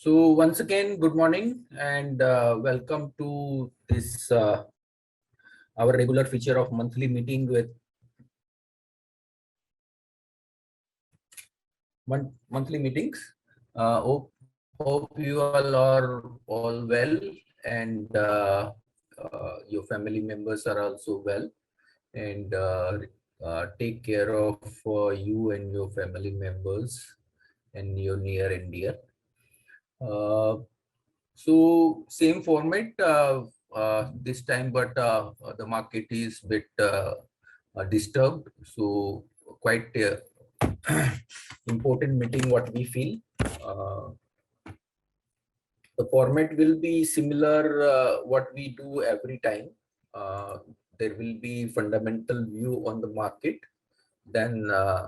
So once again, good morning and welcome to this our regular feature of monthly meeting with monthly meetings. Hope you all are all well and your family members are also well and take care of you and your family members and your near and dear. So same format this time, but the market is bit disturbed. So quite important meeting what we feel. Uh, the format will be similar what we do every time. Uh, there will be fundamental view on the market. Then uh,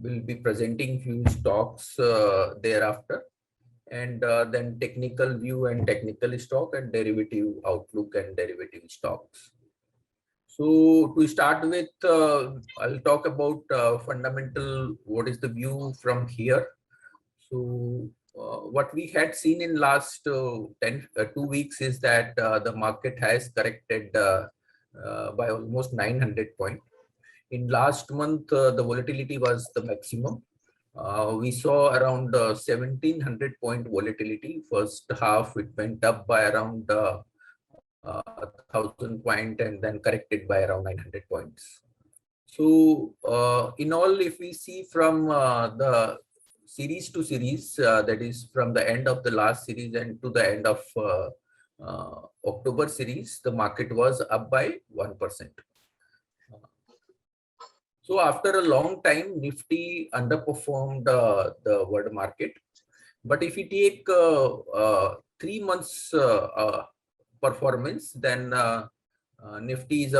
we'll be presenting few stocks thereafter, and then technical view and technical stock and derivative outlook and derivative stocks. So to start with, I'll talk about fundamental, what is the view from here. So what we had seen in last 2 weeks is that the market has corrected by almost 900 points. In last month, the volatility was the maximum. We saw around 1700 point volatility. First half, it went up by around 1000 point and then corrected by around 900 points. So in all, if we see from the series to series, that is from the end of the last series and to the end of October series, the market was up by 1%. So after a long time, Nifty underperformed the world market. But if we take 3 months performance, then Nifty is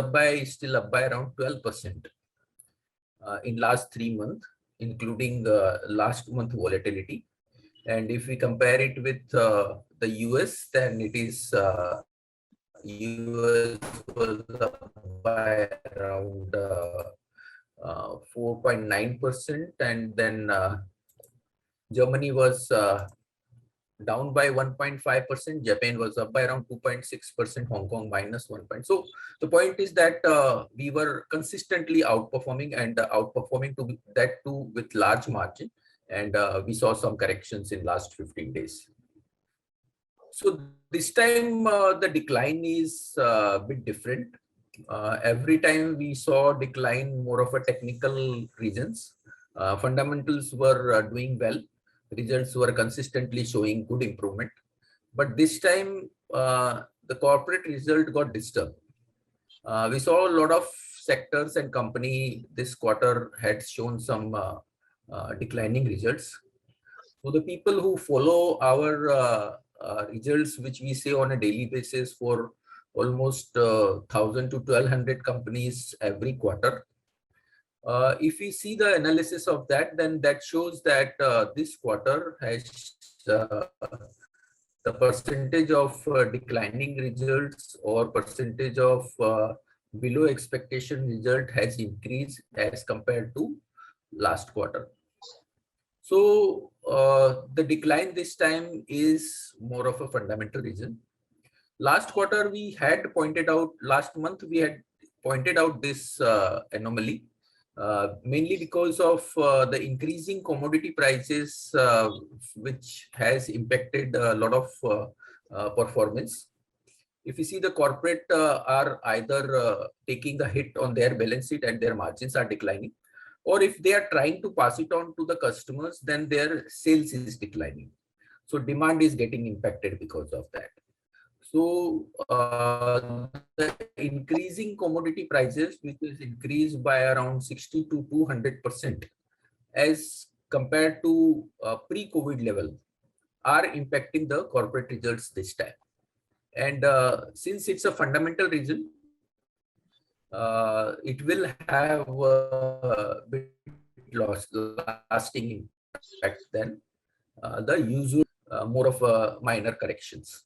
still up by around 12% in last 3 months, including last month volatility. And if we compare it with the US, then it is US was up by around 4.9%, and then Germany was down by 1.5%, Japan was up by around 2.6%, Hong Kong minus 1 point. So the point is that we were consistently outperforming and outperforming to that too with large margin, and we saw some corrections in last 15 days. So this time the decline is a bit different. Every time we saw decline more of a technical reasons. Fundamentals were doing well. Results were consistently showing good improvement. But this time the corporate result got disturbed. We saw a lot of sectors and company this quarter had shown some declining results. So the people who follow our results, which we say on a daily basis for almost 1000 to 1200 companies every quarter. If we see the analysis of that, then that shows that this quarter has the percentage of declining results or percentage of below expectation result has increased as compared to last quarter. So the decline this time is more of a fundamental reason. Last quarter, we had pointed out, last month, we had pointed out this anomaly, mainly because of the increasing commodity prices, which has impacted a lot of performance. If you see, the corporate are either taking a hit on their balance sheet and their margins are declining, or if they are trying to pass it on to the customers, then their sales is declining. So demand is getting impacted because of that. So the increasing commodity prices, which is increased by around 60 to 200% as compared to pre-COVID level, are impacting the corporate results this time. And since it's a fundamental reason, it will have a bit lasting impact than the usual more of minor corrections.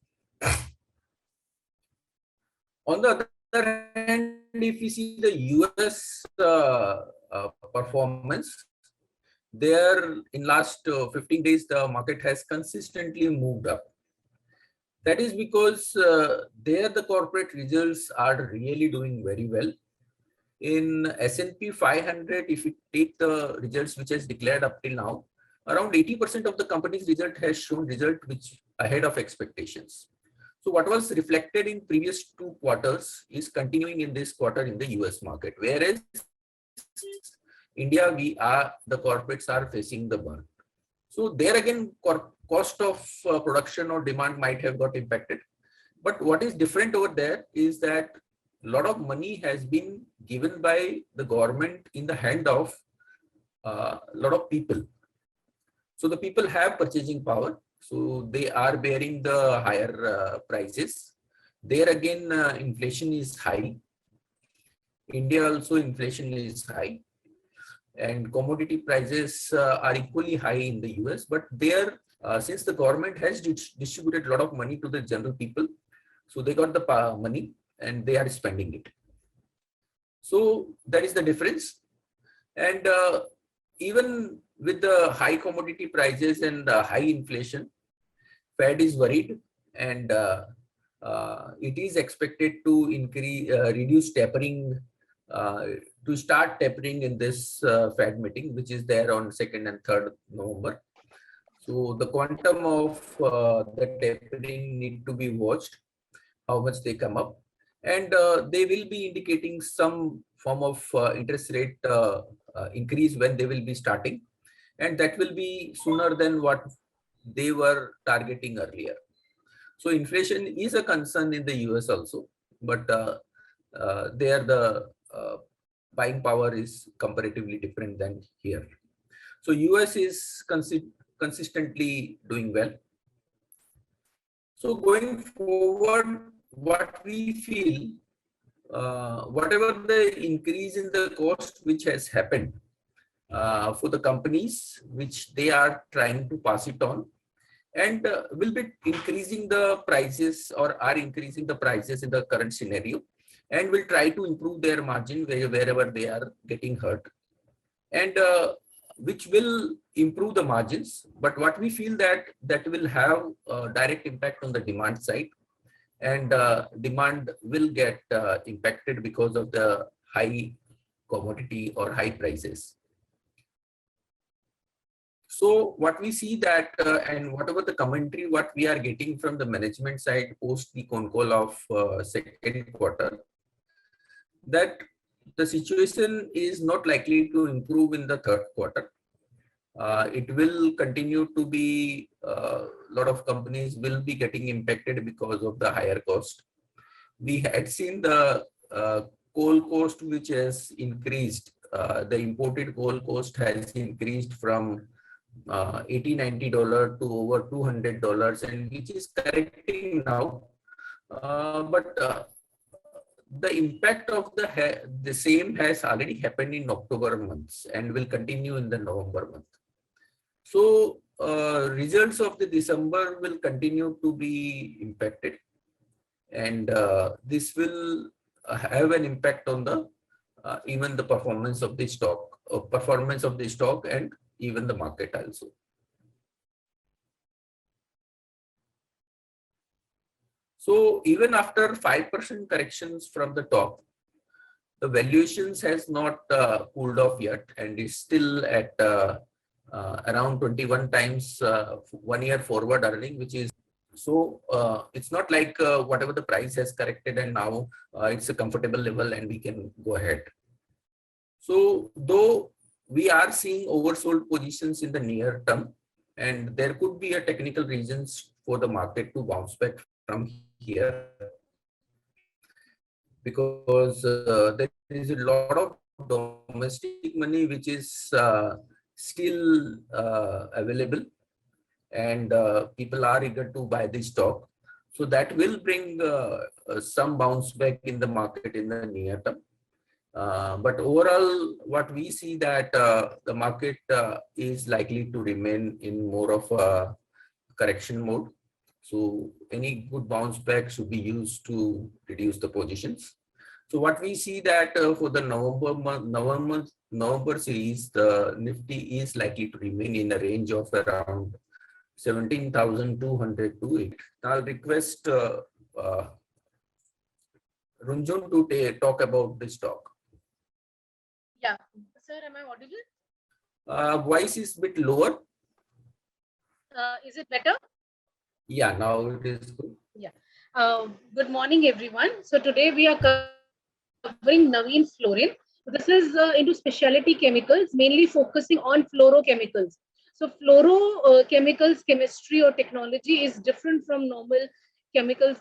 On the other hand, if you see the US performance, there in last 15 days, the market has consistently moved up. That is because there the corporate results are really doing very well. In S&P 500, if you take the results which has declared up till now, around 80% of the company's result has shown result which ahead of expectations. So what was reflected in previous 2 quarters is continuing in this quarter in the US market, whereas India, the corporates are facing the burn. So there again, cost of production or demand might have got impacted. But what is different over there is that a lot of money has been given by the government in the hand of a lot of people. So the people have purchasing power. So they are bearing the higher prices. There again, inflation is high. India also inflation is high. And commodity prices are equally high in the US. But there, since the government has distributed a lot of money to the general people, so they got the money and they are spending it. So that is the difference. And even with the high commodity prices and high inflation, Fed is worried, and it is expected to reduce tapering, to start tapering in this Fed meeting, which is there on 2nd and 3rd November. So the quantum of the tapering need to be watched, how much they come up, and they will be indicating some form of interest rate increase when they will be starting, and that will be sooner than what they were targeting earlier. So inflation is a concern in the US also, but there the buying power is comparatively different than here. So US is consistently doing well. So going forward, what we feel, whatever the increase in the cost which has happened for the companies, which they are trying to pass it on, and will be increasing the prices or are increasing the prices in the current scenario, and will try to improve their margin wherever they are getting hurt, and which will improve the margins. But what we feel that will have a direct impact on the demand side, and demand will get impacted because of the high commodity or high prices. So what we see that, and whatever the commentary, what we are getting from the management side post the con call of 2nd quarter, that the situation is not likely to improve in the 3rd quarter. It will continue to be, a lot of companies will be getting impacted because of the higher cost. We had seen the coal cost, which has increased. The imported coal cost has increased from $80-90 to over $200, and which is correcting now. But the impact of the same has already happened in October months and will continue in the November month. So results of the December will continue to be impacted, and this will have an impact on the even the performance of the stock, and even the market also. So even after 5% corrections from the top, the valuations has not cooled off yet, and is still at around 21 times 1 year forward earning, which is so it's not like whatever the price has corrected and now it's a comfortable level and we can go ahead. So though we are seeing oversold positions in the near term, and there could be a technical reasons for the market to bounce back from here, because there is a lot of domestic money which is still available, and people are eager to buy the stock. So that will bring some bounce back in the market in the near term. But overall, what we see that the market is likely to remain in more of a correction mode. So any good bounce back should be used to reduce the positions. So what we see that for the November series, the Nifty is likely to remain in a range of around 17,200 to 8. I'll request Runjun to talk about this talk. Yeah, sir, am I audible? Voice is a bit lower. Is it better? Yeah, now it is good. Yeah. Good morning, everyone. So today we are covering Naveen Fluorine. This is into specialty chemicals, mainly focusing on fluorochemicals. So fluorochemicals chemistry or technology is different from normal chemicals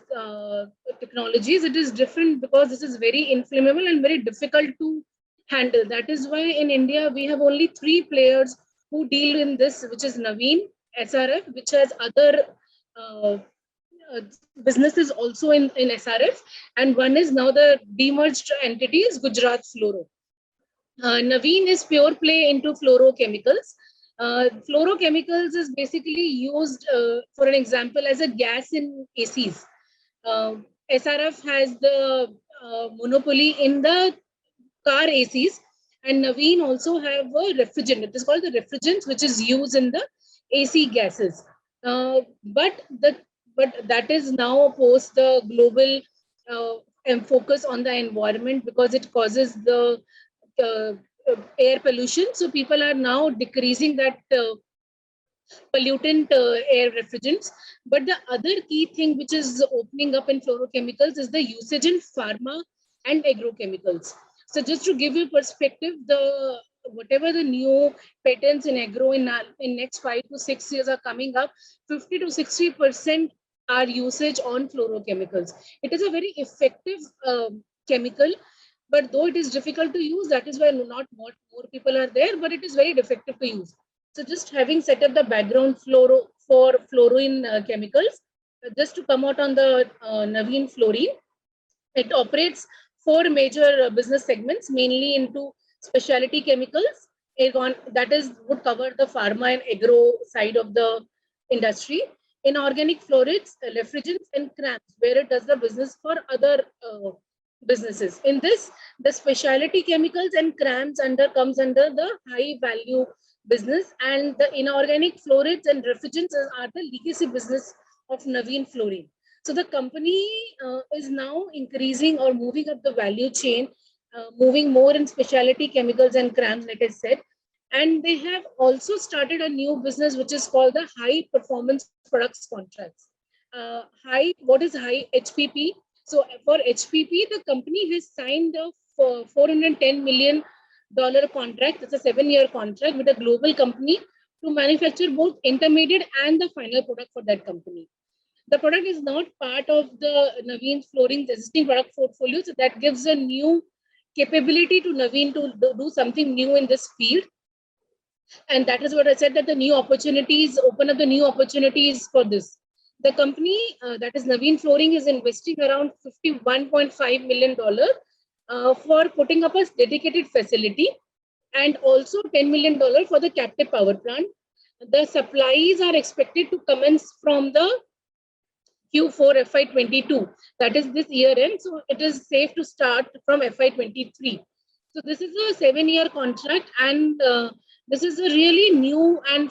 technologies. It is different because this is very inflammable and very difficult to handle. That is why in India we have only three players who deal in this, which is Naveen, SRF, which has other uh, businesses also in SRF, and one is now the demerged entity is Gujarat Fluoro. Naveen is pure play into fluorochemicals. Fluorochemicals is basically used, for an example, as a gas in ACs. Uh, SRF has the monopoly in the car ACs, and Naveen also have a refrigerant. It is called the refrigerant, which is used in the AC gases. Uh, but the but that is now post the global and focus on the environment because it causes the uh, air pollution. So people are now decreasing that pollutant air refrigerants. But the other key thing which is opening up in fluorochemicals is the usage in pharma and agrochemicals. So just to give you perspective, the whatever the new patents in agro in next 5 to 6 years are coming up, 50 to 60% are usage on fluorochemicals. It is a very effective chemical, but though it is difficult to use, that is why not more people are there, but it is very effective to use. So just having set up the background for fluorine chemicals, just to come out on the Naveen fluorine, it operates four major business segments, mainly into specialty chemicals. That is would cover the pharma and agro side of the industry. Inorganic fluorides, refrigerants, and CRAMS, where it does the business for other businesses. In this, the specialty chemicals and CRAMS comes under the high value business, and the inorganic fluorides and refrigerants are the legacy business of Naveen Fluorine. So the company is now increasing or moving up the value chain, moving more in specialty chemicals and CRAMS, like I said. And they have also started a new business which is called the high performance products contracts. What is high HPP? So for HPP, the company has signed a $410 million contract. It's a 7-year contract with a global company to manufacture both intermediate and the final product for that company. The product is not part of the Naveen Fluorine's existing product portfolio, so that gives a new capability to Naveen to do something new in this field. And that is what I said, that the new opportunities open up the new opportunities for this. The company, that is Naveen Fluorine, is investing around $51.5 million for putting up a dedicated facility, and also $10 million for the captive power plant. The supplies are expected to commence from the Q4 FY22. That is this year end. So it is safe to start from FY23. So this is a 7-year contract, and this is a really new and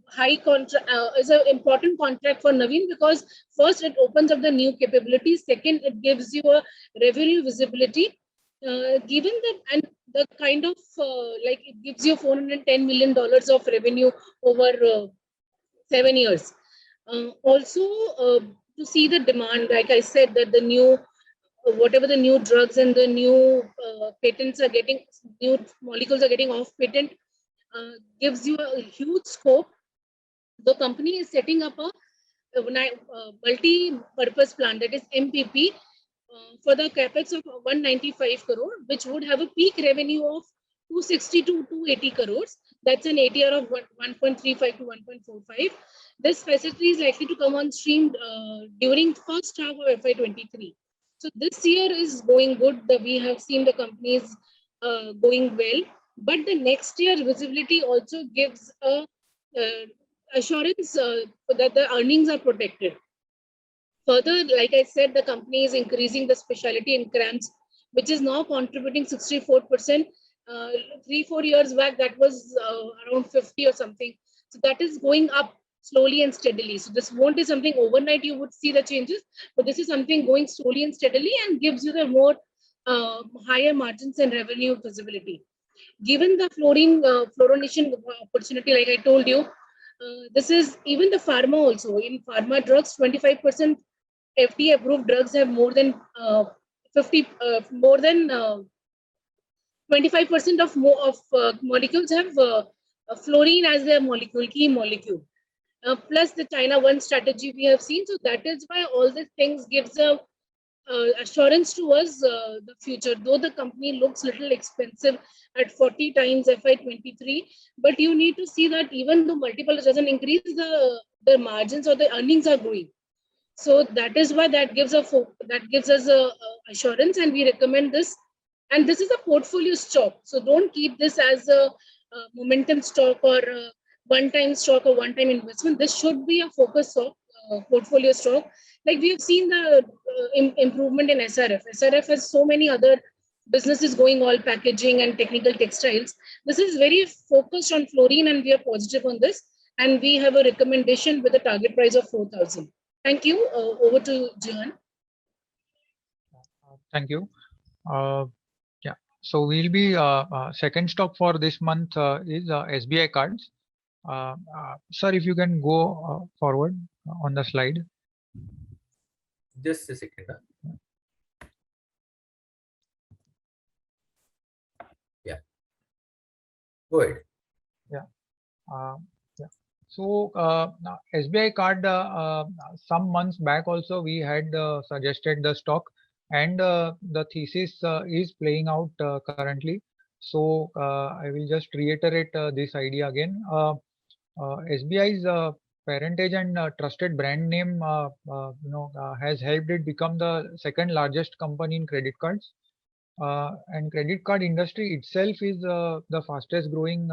high contract. Is an important contract for Naveen because first it opens up the new capabilities. Second, it gives you a revenue visibility. Given that, and the kind of like it gives you $410 million of revenue over 7 years. Also, to see the demand, like I said, that the new, whatever the new drugs and the new patents are getting, new molecules are getting off patent, gives you a huge scope. The company is setting up a multi-purpose plant, that is MPP, for the capex of 195 crore, which would have a peak revenue of 260 to 280 crores. That's an ATR of 1.35 to 1.45. This facility is likely to come on stream during first half of FY23. So this year is going good. We have seen the companies going well, but the next year visibility also gives a assurance that the earnings are protected. Further, like I said, the company is increasing the specialty in CRAMS, which is now contributing 64%. 3-4 years back, that was around 50 or something. So that is going up slowly and steadily. So this won't be something overnight you would see the changes, but this is something going slowly and steadily and gives you the more higher margins and revenue visibility. Given the fluorination opportunity, like I told you, this is even the pharma also. In pharma drugs, 25% FDA approved drugs have more than 50, more than 25% of molecules have fluorine as their molecule, key molecule. Plus the China one strategy we have seen. So that is why all these things gives a assurance to us the future. Though the company looks little expensive at 40 times FY23, but you need to see that even though multiple doesn't increase, the margins or the earnings are growing. So that is why that gives us a assurance, and we recommend this. And this is a portfolio stock, so don't keep this as a momentum stock or a one-time stock or one-time investment. This should be a focus stock, portfolio stock. Like we have seen the improvement in SRF. SRF has so many other businesses going, all packaging and technical textiles. This is very focused on fluorine, and we are positive on this. And we have a recommendation with a target price of 4,000. Thank you. Over to Jihan. Thank you. Yeah. So we'll be second stock for this month is SBI Cards. Sir, if you can go forward on the slide. Just a second. Yeah. Go ahead. Yeah. Yeah. So SBI Card, some months back also we had suggested the stock, and the thesis is playing out currently. So I will just reiterate this idea again. SBI's parentage and trusted brand name has helped it become the second largest company in credit cards. And credit card industry itself is the fastest growing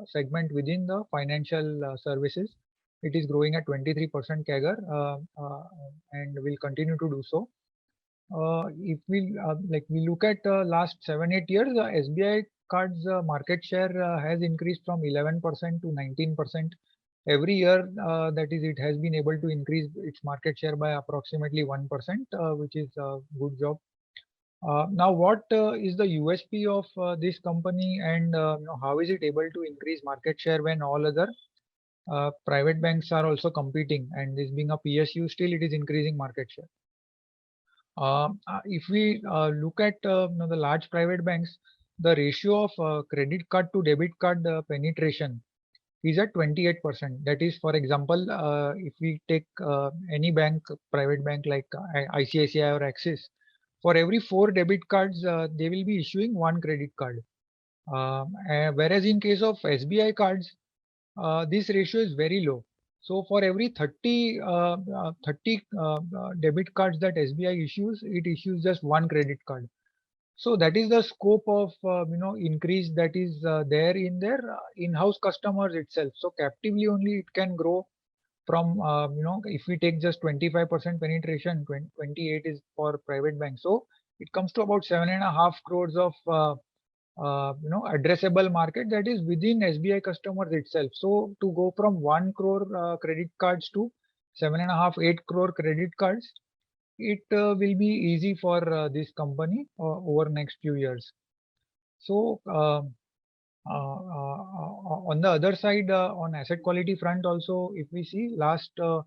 segment within the financial services. It is growing at 23% CAGR and will continue to do so. If we we look at last 7-8 years, SBI Card's market share has increased from 11% to 19%. Every year, that is, it has been able to increase its market share by approximately 1%, which is a good job. Now, what is the USP of this company, and how is it able to increase market share when all other private banks are also competing? And this being a PSU, still it is increasing market share. If we look at the large private banks, the ratio of credit card to debit card penetration is at 28%. That is, for example, if we take any bank, private bank like ICICI or Axis, for every 4 debit cards, they will be issuing 1 credit card. Whereas in case of SBI cards, this ratio is very low. So for every 30 debit cards that SBI issues, it issues just 1 credit card. So that is the scope of increase that is there in their in-house customers itself. So captively only it can grow from if we take just 25% penetration, 28 is for private banks. So it comes to about 7.5 crores of addressable market that is within SBI customers itself. So to go from 1 crore credit cards to 7.5, 8 crore credit cards, it will be easy for this company over next few years. So on the other side, on asset quality front also, if we see last 2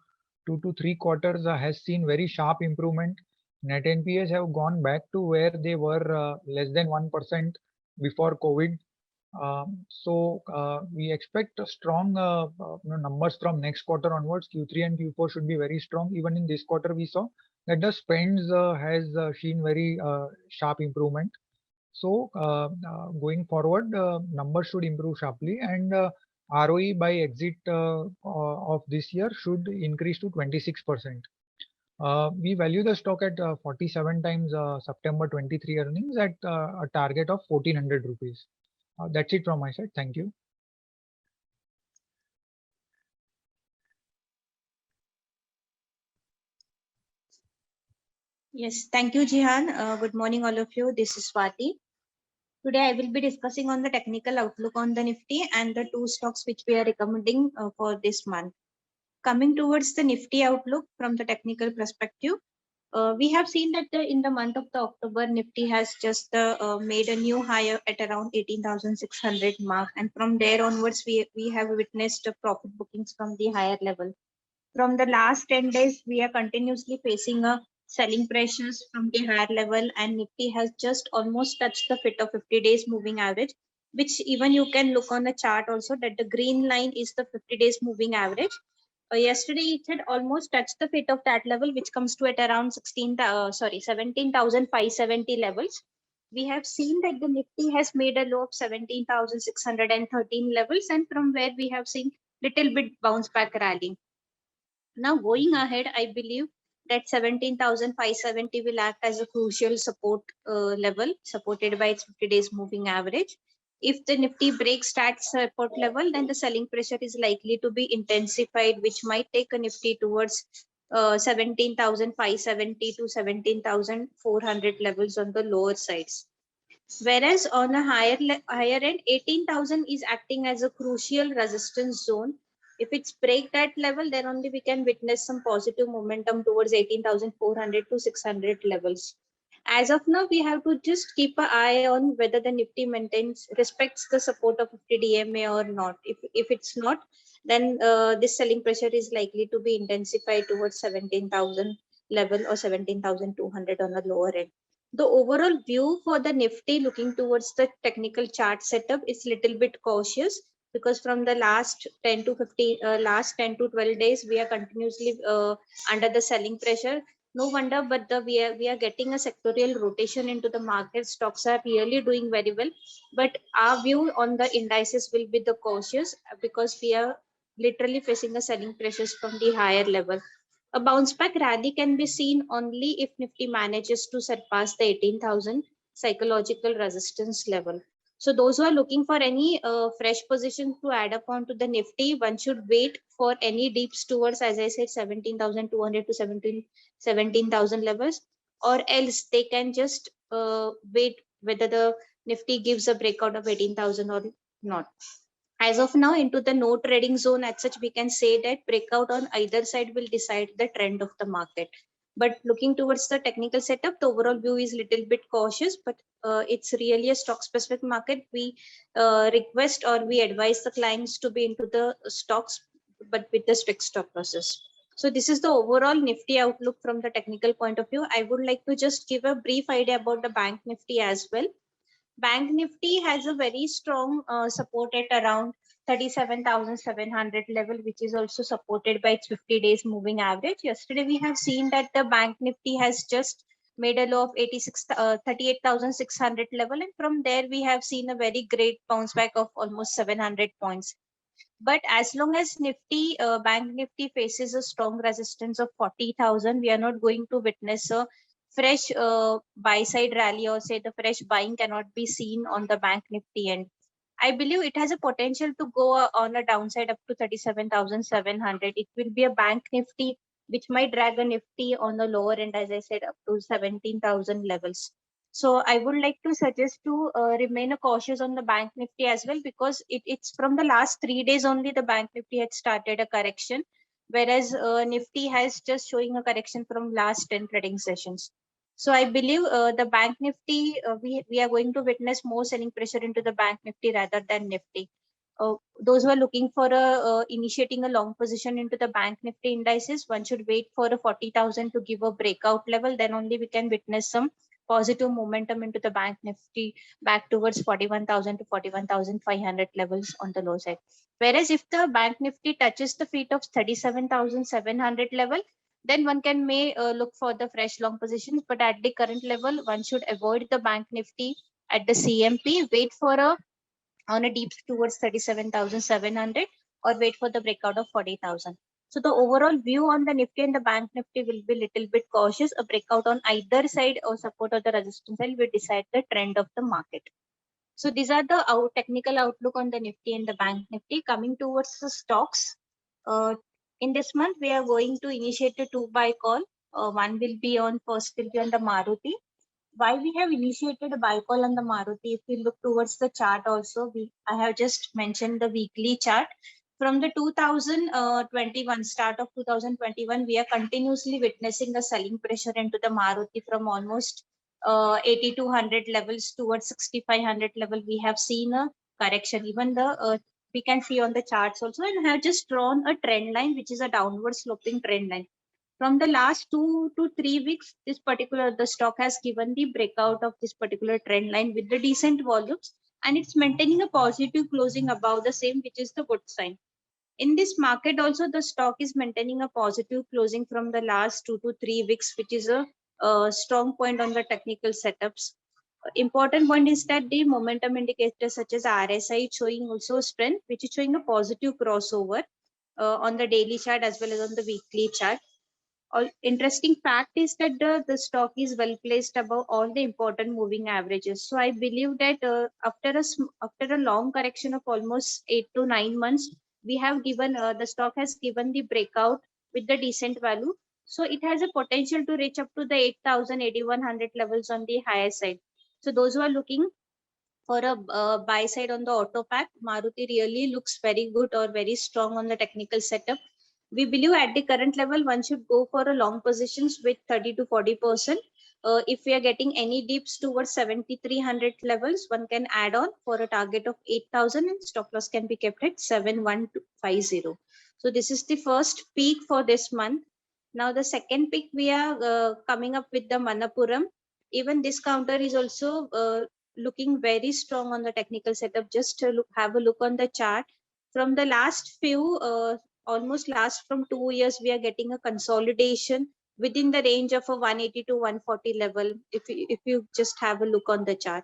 to 3 quarters has seen very sharp improvement. Net NPAs have gone back to where they were less than 1% before COVID. So we expect a strong numbers from next quarter onwards. Q3 and Q4 should be very strong. Even in this quarter, we saw that the spends has seen very sharp improvement. So going forward, numbers should improve sharply, and ROE by exit of this year should increase to 26%. We value the stock at 47 times September 23 earnings at a target of 1400 rupees. That's it from my side. Thank you. Yes, thank you, Jihan. Good morning, all of you. This is Swati. Today, I will be discussing on the technical outlook on the Nifty and the two stocks which we are recommending for this month. Coming towards the Nifty outlook from the technical perspective, we have seen that in the month of the October, Nifty has just made a new high at around 18,600 mark, and from there onwards, we have witnessed profit bookings from the higher level. From the last 10 days, we are continuously facing a selling pressures from the higher level, and Nifty has just almost touched the fit of 50 days moving average, which even you can look on the chart also that the green line is the 50 days moving average. Yesterday it had almost touched the fit of that level, which comes to at around 17,570 levels. We have seen that the Nifty has made a low of 17,613 levels, and from where we have seen little bit bounce back rally. Now going ahead, I believe that 17,570 will act as a crucial support level supported by its 50 days moving average. If the Nifty breaks that support level, then the selling pressure is likely to be intensified, which might take a Nifty towards 17,570 to 17,400 levels on the lower sides. Whereas on a higher end, 18,000 is acting as a crucial resistance zone. If it's break that level, then only we can witness some positive momentum towards 18,400 to 600 levels. As of now, we have to just keep an eye on whether the Nifty respects the support of 50 DMA or not. If it's not, then this selling pressure is likely to be intensified towards 17,000 level or 17,200 on the lower end. The overall view for the Nifty looking towards the technical chart setup is little bit cautious, because from the last 10 to 12 days, we are continuously under the selling pressure. No wonder, but we are getting a sectorial rotation into the market. Stocks are really doing very well, but our view on the indices will be the cautious, because we are literally facing a selling pressures from the higher level. A bounce back rally can be seen only if Nifty manages to surpass the 18,000 psychological resistance level. So those who are looking for any fresh position to add up onto the Nifty, one should wait for any dips towards, as I said, 17,200 to 17,000 levels, or else they can just wait whether the Nifty gives a breakout of 18,000 or not. As of now, into the no trading zone, as such, we can say that breakout on either side will decide the trend of the market. But looking towards the technical setup, the overall view is little bit cautious, but it's really a stock specific market. We request or we advise the clients to be into the stocks, but with the strict stop process. So this is the overall Nifty outlook from the technical point of view. I would like to just give a brief idea about the Bank Nifty as well. Bank Nifty has a very strong support at around 37,700 level, which is also supported by its 50 days moving average. Yesterday, we have seen that the Bank Nifty has just made a low of 38,600 level, and from there we have seen a very great bounce back of almost 700 points. But as long as Nifty, Bank Nifty faces a strong resistance of 40,000, we are not going to witness a fresh buy side rally, or say the fresh buying cannot be seen on the Bank Nifty end. I believe it has a potential to go on a downside up to 37,700. It will be a Bank Nifty which might drag a Nifty on the lower end, as I said, up to 17,000 levels. So I would like to suggest to remain cautious on the Bank Nifty as well, because it's from the last 3 days only the Bank Nifty had started a correction, whereas Nifty has just showing a correction from last 10 trading sessions. So I believe the Bank Nifty, we are going to witness more selling pressure into the Bank Nifty rather than Nifty. Those who are looking for initiating a long position into the Bank Nifty indices, one should wait for a 40,000 to give a breakout level. Then only we can witness some positive momentum into the Bank Nifty back towards 41,000 to 41,500 levels on the low side. Whereas if the Bank Nifty touches the feet of 37,700 level, then one can look for the fresh long positions. But at the current level, one should avoid the Bank Nifty at the CMP, wait for on a deep towards 37,700, or wait for the breakout of 40,000. So the overall view on the Nifty and the Bank Nifty will be little bit cautious. A breakout on either side or support or the resistance side will decide the trend of the market. So these are the technical outlook on the Nifty and the Bank Nifty. Coming towards the stocks, in this month we are going to initiate a 2 buy call One will be on, first will be on the Maruti. Why we have initiated a buy call on the Maruti? If we look towards the chart also, I have just mentioned the weekly chart. From the 2021, start of 2021, we are continuously witnessing a selling pressure into the Maruti from almost 8200 levels towards 6500 level. We have seen a correction. Even the we can see on the charts also, and have just drawn a trend line, which is a downward sloping trend line. From the last 2 to 3 weeks, the stock has given the breakout of this particular trend line with the decent volumes, and it's maintaining a positive closing above the same, which is the good sign. In this market also, the stock is maintaining a positive closing from the last 2 to 3 weeks, which is a strong point on the technical setups. Important point is that the momentum indicators such as RSI showing also strength, which is showing a positive crossover on the daily chart as well as on the weekly chart. Interesting fact is that the stock is well placed above all the important moving averages. So I believe that after a long correction of almost 8 to 9 months, we have given the stock has given the breakout with the decent value. So it has a potential to reach up to the 8,000, 8,100 levels on the higher side. So those who are looking for a buy side on the auto pack, Maruti really looks very good or very strong on the technical setup. We believe at the current level, one should go for a long positions with 30 to 40%. If we are getting any dips towards 7,300 levels, one can add on for a target of 8,000 and stop loss can be kept at 7,150. So this is the first peak for this month. Now the second peak, we are coming up with the Manappuram. Even this counter is also looking very strong on the technical setup. Just have a look on the chart. From the last few, almost last from 2 years, we are getting a consolidation within the range of a 180 to 140 level. If you just have a look on the chart.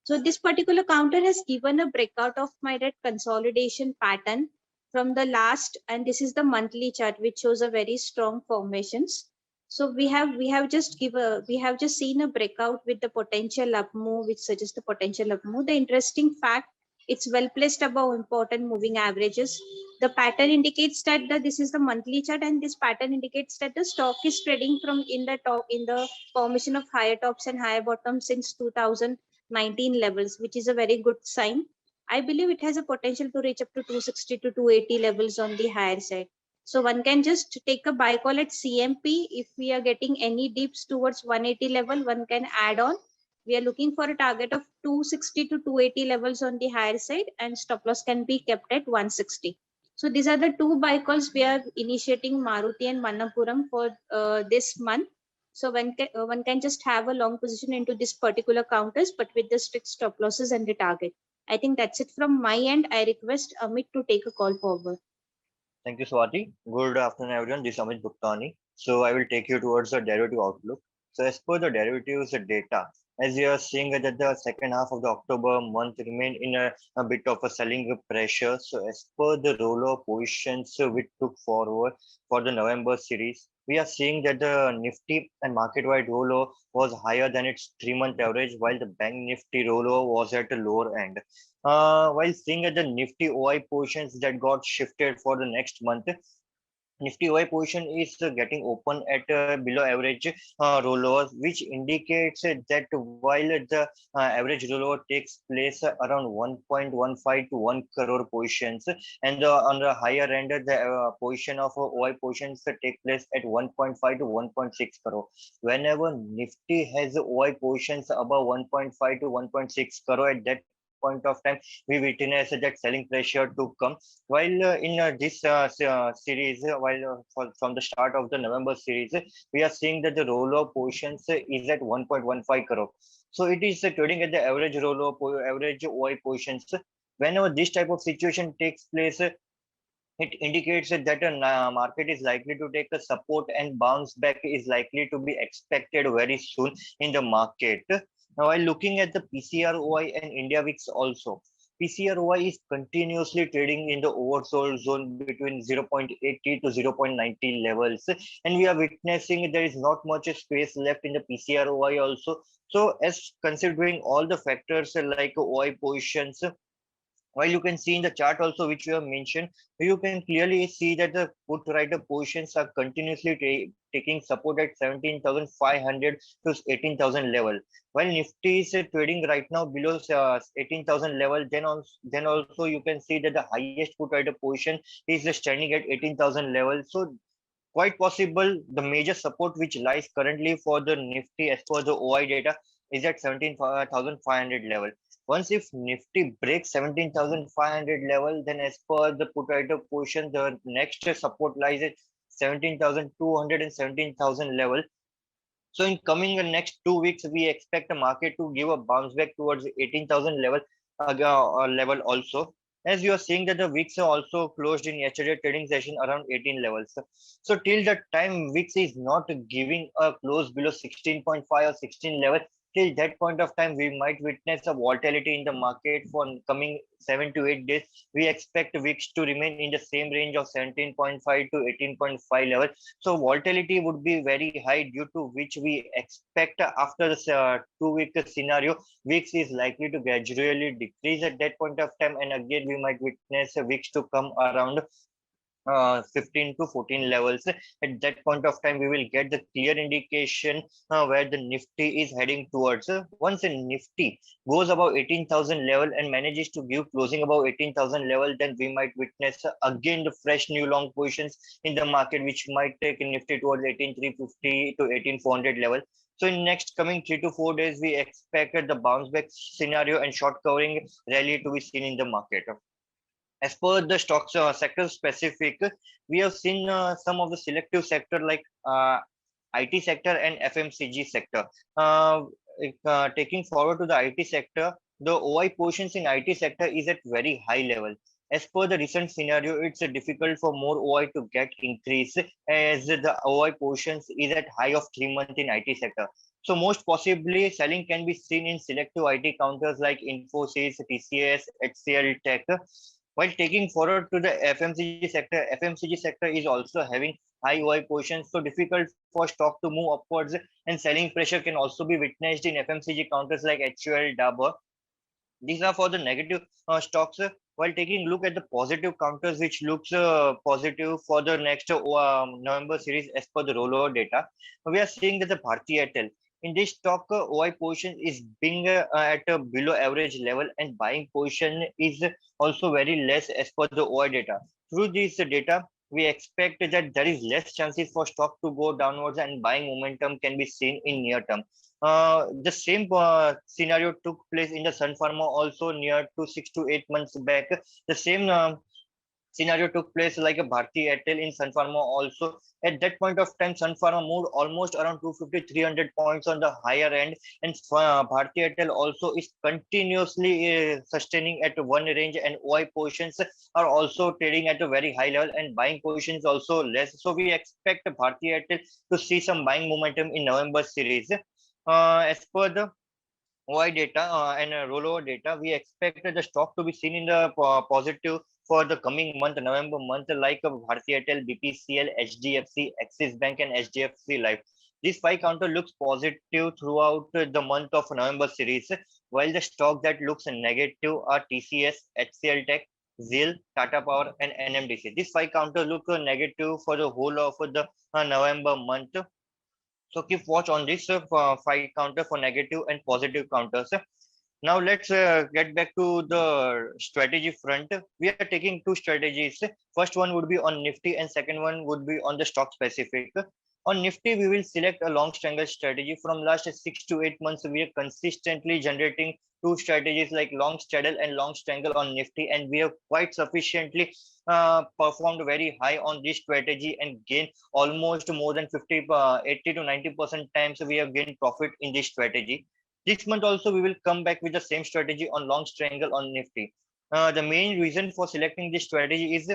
So this particular counter has given a breakout of my red consolidation pattern from the last, and this is the monthly chart, which shows a very strong formations. So we have just seen a breakout with the potential up move, which suggests the potential up move. The interesting fact, it's well placed above important moving averages. The pattern indicates that this is the monthly chart, and this pattern indicates that the stock is trading from in the formation of higher tops and higher bottoms since 2019 levels, which is a very good sign. I believe it has a potential to reach up to 260 to 280 levels on the higher side. So one can just take a buy call at CMP. If we are getting any dips towards 180 level, one can add on. We are looking for a target of 260 to 280 levels on the higher side, and stop loss can be kept at 160. So these are the two buy calls we are initiating, Maruti and Manappuram, for this month. So one can just have a long position into this particular counters, but with the strict stop losses and the target. I think that's it from my end. I request Amit to take a call forward. Thank you, Swati. Good afternoon, everyone. This is Amit Bhuktani. So I will take you towards the derivative outlook. So as per the derivatives data, as you are seeing that the second half of the October month remained in a bit of a selling pressure. So as per the roller positions we took forward for the November series, we are seeing that the Nifty and market-wide rollover was higher than its 3-month average, while the Bank Nifty rollover was at the lower end. While seeing at the Nifty OI positions that got shifted for the next month, Nifty OI position is getting open at below average rollovers, which indicates that while the average rollover takes place around 1.15 to 1 crore positions, and on the higher end, the position of OI positions take place at 1.5 to 1.6 crore. Whenever Nifty has OI positions above 1.5 to 1.6 crore, at that point of time, we witness that selling pressure to come. While in this series, from the start of the November series, we are seeing that the rollover positions is at 1.15 crore. So it is trading at the average rollover, average OI positions. Whenever this type of situation takes place, it indicates that a market is likely to take a support and bounce back is likely to be expected very soon in the market. Now, while looking at the PCROI and India VIX also, PCROI is continuously trading in the oversold zone between 0.80 to 0.90 levels, and we are witnessing there is not much space left in the PCROI also. So, as considering all the factors like OI positions, while you can see in the chart also, which you have mentioned, you can clearly see that the put writer positions are continuously taking support at 17,500 to 18,000 level. While Nifty is trading right now below 18,000 level, then also you can see that the highest put rider position is standing at 18,000 level. So quite possible the major support which lies currently for the Nifty as per the OI data is at 17,500 level. Once if Nifty breaks 17,500 level, then as per the put rider position, the next support lies at 17,200 and 17,000 level. So in coming next 2 weeks, we expect the market to give a bounce back towards 18,000 level level also. As you are seeing that the VIX are also closed in yesterday trading session around 18 levels. So till the time VIX is not giving a close below 16.5 or 16 level, till that point of time, we might witness a volatility in the market for coming 7 to 8 days. We expect VIX to remain in the same range of 17.5 to 18.5 level. So volatility would be very high, due to which we expect after this 2 week scenario, VIX is likely to gradually decrease at that point of time, and again we might witness a VIX to come around 15 to 14 levels. At that point of time, we will get the clear indication where the Nifty is heading towards. Once a Nifty goes above 18,000 level and manages to give closing above 18,000 level, then we might witness again the fresh new long positions in the market, which might take Nifty towards 18,350 to 18,400 level. So in next coming 3 to 4 days, we expect the bounce back scenario and short covering rally to be seen in the market. As per the stocks sector specific, we have seen some of the selective sector like IT sector and FMCG sector. Taking forward to the IT sector, the OI positions in IT sector is at very high level. As per the recent scenario, it's difficult for more OI to get increase, as the OI positions is at high of 3 months in IT sector. So most possibly selling can be seen in selective IT counters like Infosys, TCS, HCL Tech. While taking forward to the FMCG sector is also having high OI positions, so difficult for stock to move upwards, and selling pressure can also be witnessed in FMCG counters like HUL, Dabur. These are for the negative stocks. While taking a look at the positive counters, which looks positive for the next November series as per the rollover data, we are seeing that the Bharti Airtel in this stock OI position is being at a below average level, and buying position is also very less as per the OI data. Through this data, we expect that there is less chances for stock to go downwards, and buying momentum can be seen in near term. The same scenario took place in the Sun Pharma also near to 6 to 8 months back. The same scenario took place like a Bharti Airtel in Sun Pharma also. At that point of time, Sun Pharma moved almost around 250-300 points on the higher end, and Bharti Airtel also is continuously sustaining at one range, and OI positions are also trading at a very high level, and buying positions also less. So we expect Bharti Airtel to see some buying momentum in November series. As per the OI data and rollover data, we expect the stock to be seen in the positive for the coming month, November month, like Bharti Airtel, BPCL, HDFC, Axis Bank, and HDFC Life. This 5 counter looks positive throughout the month of November series, while the stock that looks negative are TCS, HCL Tech, ZIL, Tata Power, and NMDC. This 5 counter look negative for the whole of the November month. So keep watch on this 5 counter for negative and positive counters. Now let's get back to the strategy front. We are taking 2 strategies. First one would be on Nifty, and second one would be on the stock specific. On Nifty, we will select a long strangle strategy. From last 6 to 8 months, we are consistently generating 2 strategies like long straddle and long strangle on Nifty, and we have quite sufficiently performed very high on this strategy and gained almost more than 80 to 90% times we have gained profit in this strategy. This month also we will come back with the same strategy on long strangle on Nifty. The main reason for selecting this strategy is,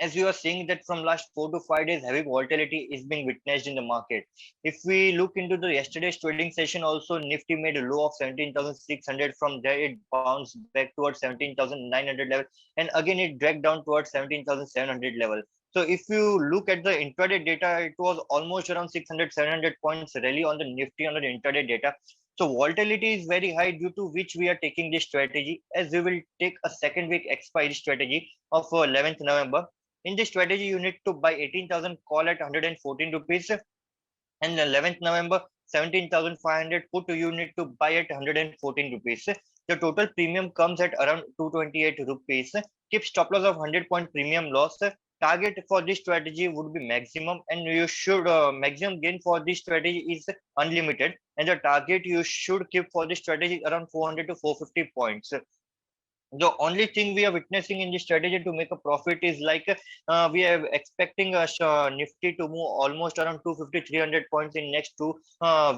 as you are seeing that from last 4 to 5 days, heavy volatility is being witnessed in the market. If we look into the yesterday's trading session also, Nifty made a low of 17,600. From there, it bounced back towards 17,900 level, and again it dragged down towards 17,700 level. So if you look at the intraday data, it was almost around 600, 700 points rally on the Nifty on the intraday data. So volatility is very high, due to which we are taking this strategy, as we will take a second week expiry strategy of 11th November. In this strategy, you need to buy 18,000 call at 114 rupees, and 11th November 17,500 put you need to buy at 114 rupees. The total premium comes at around 228 rupees. Keep stop loss of 100-point premium loss. Target for this strategy would be maximum, and you should maximum gain for this strategy is unlimited, and the target you should keep for this strategy around 400 to 450 points. The only thing we are witnessing in this strategy to make a profit is like we are expecting a Nifty to move almost around 250 300 points in next 2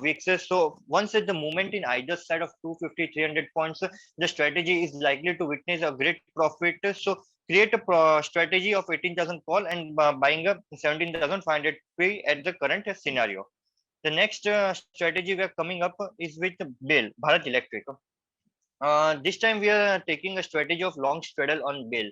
weeks. So once at the moment in either side of 250 300 points, the strategy is likely to witness a great profit. So create a strategy of 18,000 call and buying up 17,500 pay at the current scenario. The next strategy we are coming up is with BEL, Bharat Electric. This time we are taking a strategy of long straddle on BEL,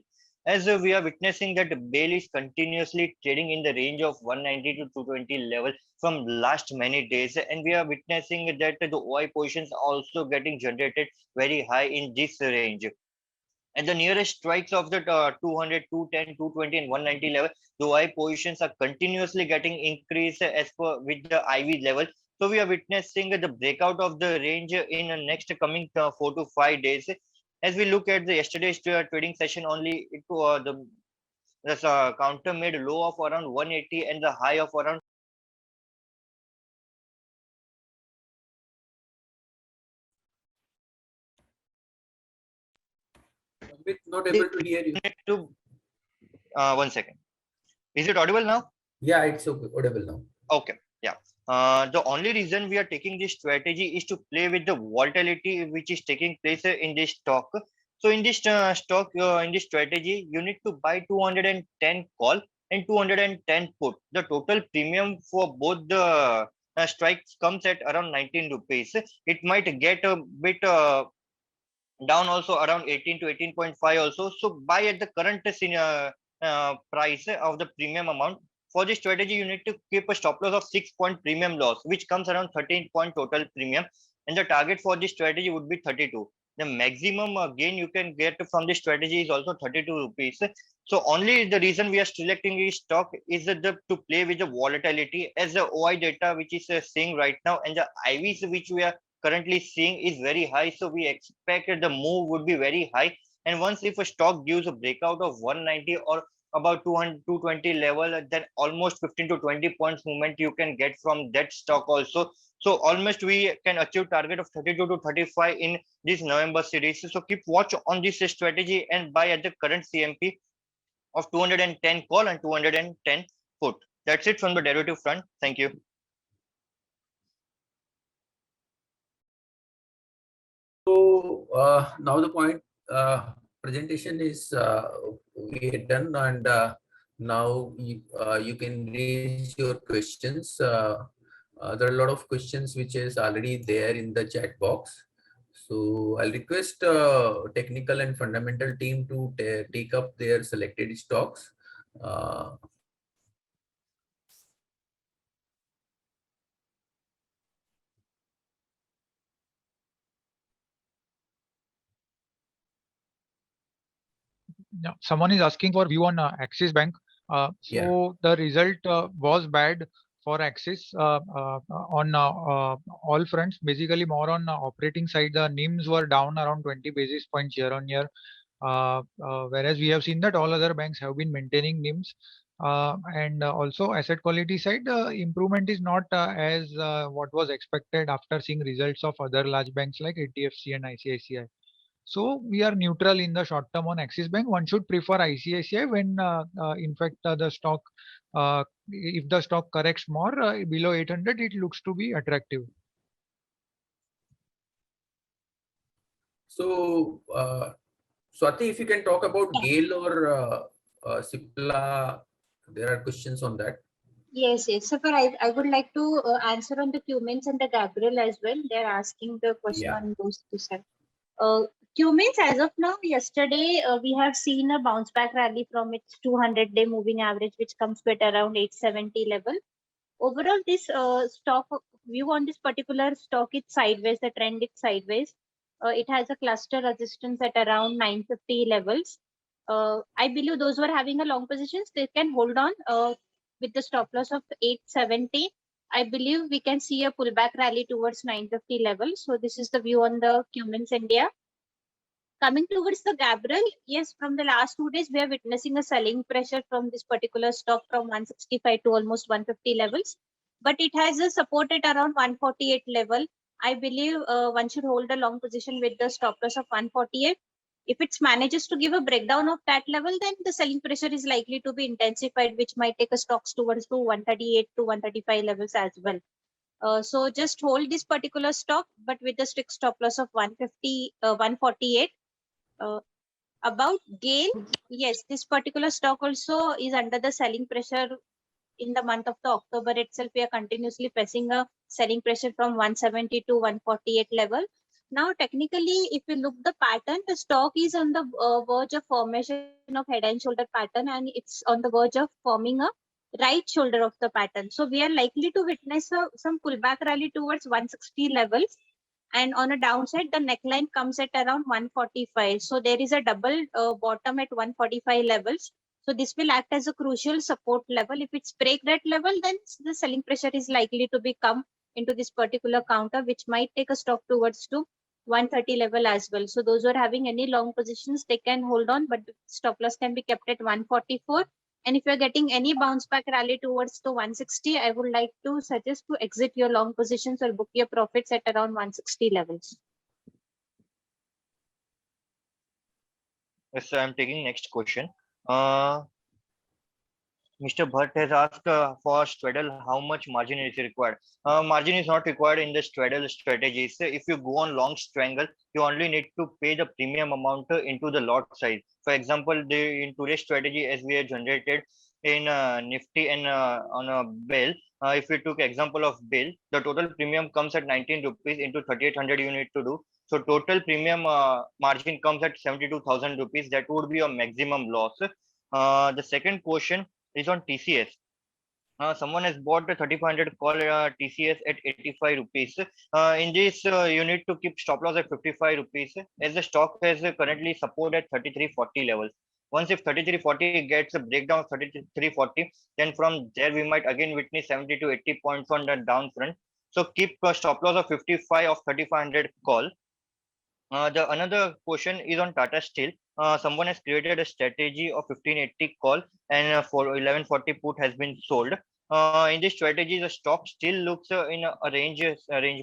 as we are witnessing that BEL is continuously trading in the range of 190 to 220 level from last many days, and we are witnessing that the OI positions are also getting generated very high in this range. And the nearest strikes of the 200, 210, 220 and 190 level, the OI positions are continuously getting increased as per with the IV level. So we are witnessing the breakout of the range in the next coming 4 to 5 days. As we look at the yesterday's trading session only, the counter made a low of around 180 and the high of around. Amit, not able to hear you. To 1 second. Is it audible now? Yeah, it's okay, audible now. Okay, yeah. The only reason we are taking this strategy is to play with the volatility which is taking place in this stock. So in this stock, in this strategy, you need to buy 210 call and 210 put. The total premium for both the strikes comes at around 19 rupees. It might get a bit down also around 18 to 18.5 also. So buy at the current price of the premium amount. For this strategy, you need to keep a stop loss of 6-point premium loss, which comes around 13-point total premium. And the target for this strategy would be 32. The maximum gain you can get from this strategy is also 32 rupees. So only the reason we are selecting this stock is to play with the volatility, as the OI data which is seeing right now and the IVs which we are currently seeing is very high. So we expect the move would be very high. And once if a stock gives a breakout of 190 or about 200 220 level, then almost 15 to 20 points movement you can get from that stock also. So almost we can achieve target of 32 to 35 in this November series. So keep watch on this strategy and buy at the current CMP of 210 call and 210 put. That's it from the derivative front. Thank you. So now the point presentation is we are done, and now you can raise your questions. There are a lot of questions which is already there in the chat box. So I'll request technical and fundamental team to take up their selected stocks. Yeah, someone is asking for view on Axis Bank. So the result was bad for Axis on all fronts. Basically, more on operating side, the NIMs were down around 20 basis points year on year, whereas we have seen that all other banks have been maintaining NIMs. And also asset quality side, improvement is not as what was expected after seeing results of other large banks like HDFC and ICICI. So we are neutral in the short term on Axis Bank. One should prefer ICICI when, in fact, the stock, if the stock corrects more below 800, it looks to be attractive. So, Swati, if you can talk about GAIL or Cipla, there are questions on that. Yes, yes. So I would like to answer on the Cummins and the Gabriel as well. They're asking the question on those two sides. Cummins, as of now, yesterday we have seen a bounce back rally from its 200-day moving average, which comes to at around 870 level. Overall, this stock view on this particular stock is sideways. The trend is sideways. It has a cluster resistance at around 950 levels. I believe those who are having a long positions, they can hold on with the stop loss of 870. I believe we can see a pullback rally towards 950 level. So this is the view on the Cummins India. Coming towards the Gabriel, yes, from the last 2 days, we are witnessing a selling pressure from this particular stock from 165 to almost 150 levels. But it has a support at around 148 level. I believe one should hold a long position with the stop loss of 148. If it manages to give a breakdown of that level, then the selling pressure is likely to be intensified, which might take a stocks towards to 138 to 135 levels as well. So just hold this particular stock, but with a strict stop loss of 150, 148. About GAIL, yes, this particular stock also is under the selling pressure. In the month of the October itself, we are continuously facing a selling pressure from 170 to 148 level. Now, technically, if you look the pattern, the stock is on the verge of formation of head and shoulder pattern, and it's on the verge of forming a right shoulder of the pattern. So we are likely to witness some pullback rally towards 160 levels. And on a downside, the neckline comes at around 145. So there is a double bottom at 145 levels. So this will act as a crucial support level. If it's break that level, then the selling pressure is likely to become into this particular counter, which might take a stock towards to 130 level as well. So those who are having any long positions, they can hold on, but stop loss can be kept at 144. And if you're getting any bounce back rally towards the 160, I would like to suggest to exit your long positions or book your profits at around 160 levels. Yes, so I'm taking next question. Mr. Bhatt has asked for straddle how much margin is required. Margin is not required in the straddle strategies. If you go on long strangle, you only need to pay the premium amount into the lot size. For example, in today's strategy, as we have generated in Nifty and on a BEL, if we took example of BEL, the total premium comes at 19 rupees into 3800 you need to do. So total premium margin comes at 72,000 rupees. That would be a maximum loss. The second question is on TCS. Someone has bought the 3500 call TCS at 85 rupees. In this, you need to keep stop loss at 55 rupees as the stock has currently support at 3340 levels. Once if 3340 gets a breakdown of 3340, then from there we might again witness 70 to 80 points on the down front. So keep a stop loss of 55 of 3500 call. The another question is on Tata Steel. Someone has created a strategy of 1580 call and for 1140 put has been sold. In this strategy, the stock still looks in a range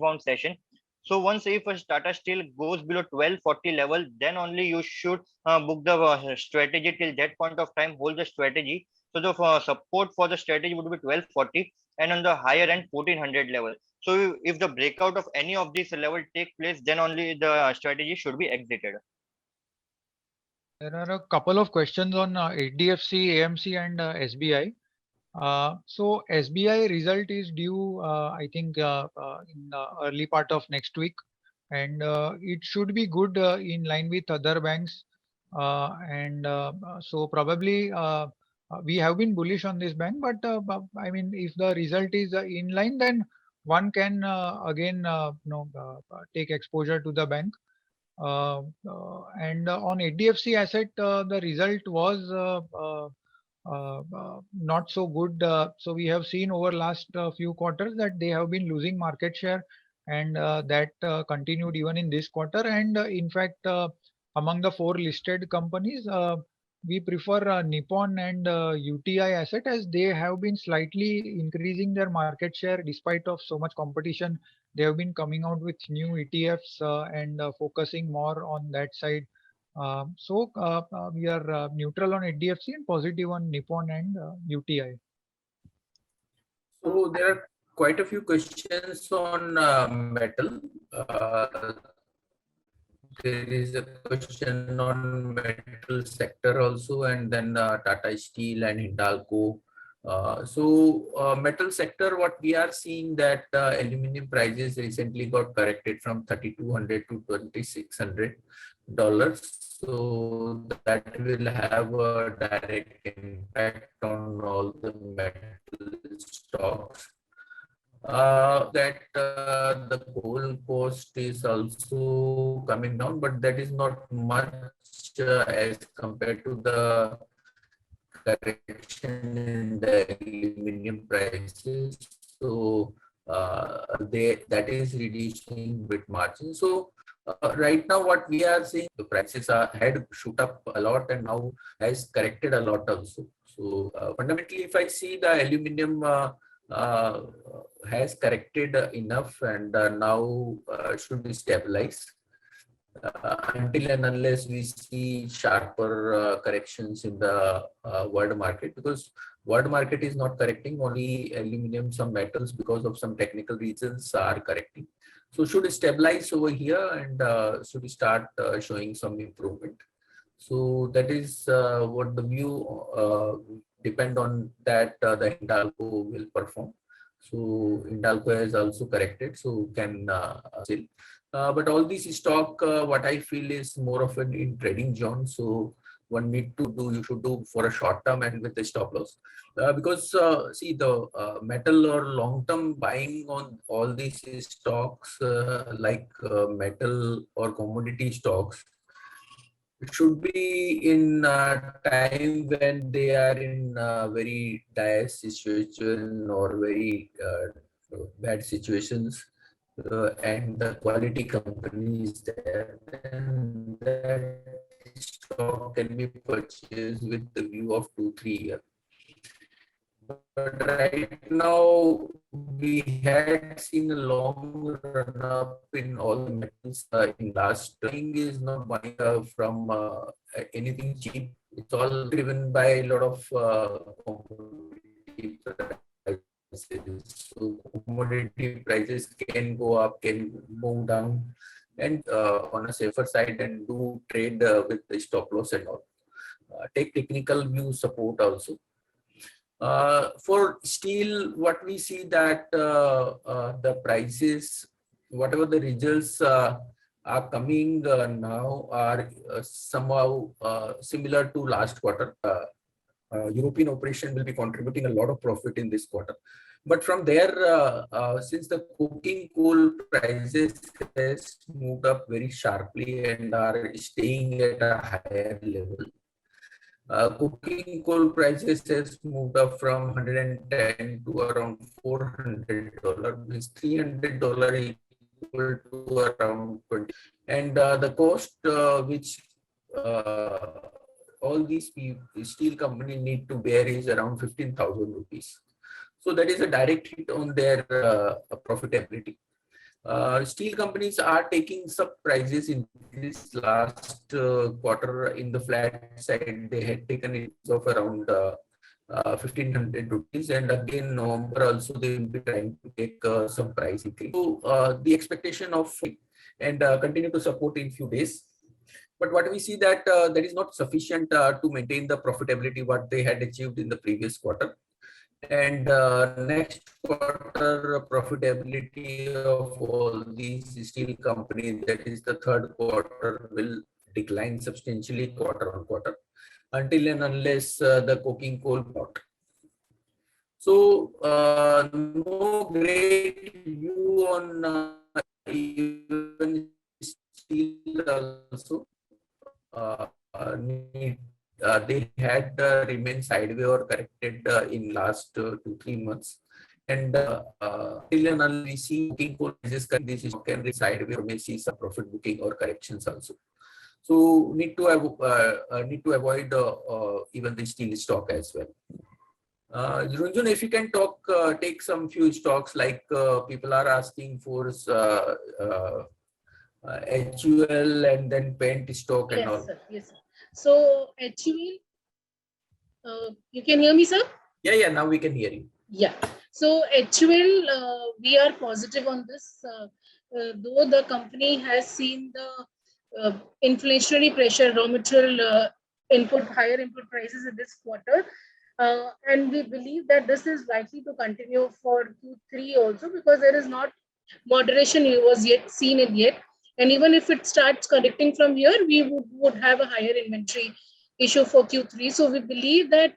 bound session. So once if a Tata Steel goes below 1240 level, then only you should book the strategy till that point of time. Hold the strategy. So the support for the strategy would be 1240 and on the higher end 1400 level. So if the breakout of any of these level take place, then only the strategy should be exited. There are a couple of questions on HDFC, AMC, and SBI. So SBI result is due, I think, in the early part of next week, and it should be good in line with other banks. So probably we have been bullish on this bank, but I mean, if the result is in line, then one can again take exposure to the bank. And on HDFC asset, the result was not so good. So we have seen over last few quarters that they have been losing market share, and that continued even in this quarter. And in fact, among the 4 listed companies, we prefer Nippon and UTI asset, as they have been slightly increasing their market share despite of so much competition. They have been coming out with new ETFs and focusing more on that side. So we are neutral on HDFC and positive on Nippon and UTI. So there are quite a few questions on metal. There is a question on metal sector also, and then Tata Steel and Hindalco. Metal sector, what we are seeing that aluminum prices recently got corrected from $3,200 to $2,600. So that will have a direct impact on all the metal stocks. that the coal cost is also coming down, but that is not much as compared to the correction in the aluminum prices. So that is reducing bit margin. So right now what we are seeing, the prices had shoot up a lot and now has corrected a lot also. So fundamentally, if I see the aluminum uh, has corrected enough and now should be stabilized until and unless we see sharper corrections in the world market, because world market is not correcting, only aluminum, some metals because of some technical reasons are correcting. So should stabilize over here and should start showing some improvement. So that is what the view depend on that the Hindalco will perform. So Hindalco has also corrected, so can sell. But all these stock, what I feel is more of an in trading zone. So one need to do, you should do for a short term and with a stop loss. Because see the metal or long term buying on all these stocks like metal or commodity stocks, it should be in a time when they are in a very dire situation or very bad situations, and the quality company is there, then that stock can be purchased with the view of 2-3 years. But right now, we had seen a long run up in all the metals in last. Thing is not buying from anything cheap. It's all driven by a lot of commodity prices. So commodity prices can go up, can move down, and on a safer side, and do trade with the stop loss and all. Take technical view support also. For steel, what we see that the prices, whatever the results are coming now, are somehow similar to last quarter. European operation will be contributing a lot of profit in this quarter. But from there, since the coking coal prices has moved up very sharply and are staying at a higher level, coking coal prices has moved up from 110 to around $400, means $300 equal to around 20. And the cost which all these steel company need to bear is around 15,000 rupees. So that is a direct hit on their profitability. Steel companies are taking some prices in this last quarter. In the flat side, they had taken it of around 1,500 rupees, and again November also they will be trying to take some price increase. So the expectation of and continue to support in few days. But what we see that that is not sufficient to maintain the profitability what they had achieved in the previous quarter. And next quarter profitability of all these steel companies, that is the third quarter, will decline substantially quarter on quarter until and unless the coking coal pot. So no great view on even steel also. They had remained sideways or corrected in last 2-3 months, and till and unless we see coking coal prices, this is can be sideways or may see some profit booking or corrections also. So need to avoid even the steel stock as well. Runjun, if you can talk, take some few stocks like people are asking for HUL and then paint stock and all. Yes, sir. Yes, sir. So HUL, you can hear me, sir? Yeah, now we can hear you. Yeah. So HUL, we are positive on this, though the company has seen the inflationary pressure, raw material higher input prices in this quarter. And we believe that this is likely to continue for Q3 also, because there is not moderation was yet seen in yet. And even if it starts correcting from here, we would have a higher inventory issue for Q3. So we believe that